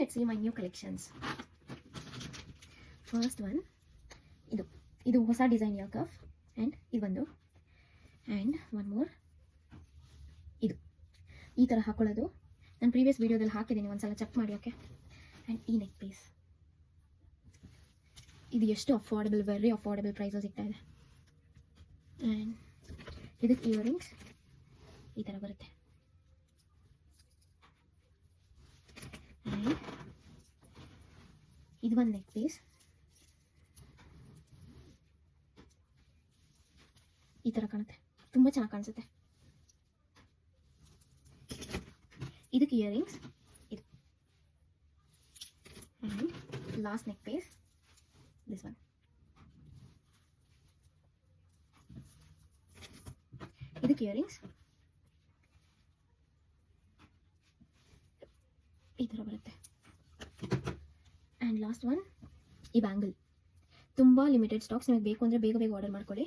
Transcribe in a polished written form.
let's see my new collections. First one, ಇದು ಹೊಸ design year cough and ಇದೊಂದು and one more. ಇದು ಈ ಥರ ಹಾಕೊಳ್ಳೋದು ನಾನು ಪ್ರೀವಿಯಸ್ ವೀಡಿಯೋದಲ್ಲಿ ಹಾಕಿದ್ದೀನಿ, ಒಂದ್ಸಲ ಚೆಕ್ ಮಾಡಿ. ಓಕೆ. ಆ್ಯಂಡ್ ಈ ನೆಕ್ ಪೀಸ್ ಇದು ಎಷ್ಟು ಅಫೋರ್ಡೆಬಲ್, ವೆರಿ ಅಫೋರ್ಡೆಬಲ್ ಪ್ರೈಸಸ್ ಸಿಗ್ತಾ ಇದೆ. ಆ್ಯಂಡ್ ಇದಕ್ಕೆ ಇಯರಿಂಗ್ಸ್ ಈ ಥರ ಬರುತ್ತೆ. ಆ್ಯಂಡ್ ಇದು ಒಂದು ನೆಕ್ ಪೀಸ್ ಈ ಥರ ಕಾಣುತ್ತೆ, ತುಂಬ ಚೆನ್ನಾಗಿ ಕಾಣಿಸುತ್ತೆ. ಇದಕ್ಕೆ ಇಯರಿಂಗ್ಸ್ ಇದು. And last neck piece this one. ಇದಕ್ಕೆ ಇಯರಿಂಗ್ಸ್ ಈ ಥರ ಬರುತ್ತೆ. ಆ್ಯಂಡ್ ಲಾಸ್ಟ್ ಒನ್ ಈ ಬ್ಯಾಂಗಲ್, ತುಂಬ ಲಿಮಿಟೆಡ್ ಸ್ಟಾಕ್ಸ್. ನಿಮಗೆ ಬೇಕು ಅಂದರೆ ಬೇಗ ಬೇಗ ಆರ್ಡರ್ ಮಾಡ್ಕೊಳ್ಳಿ.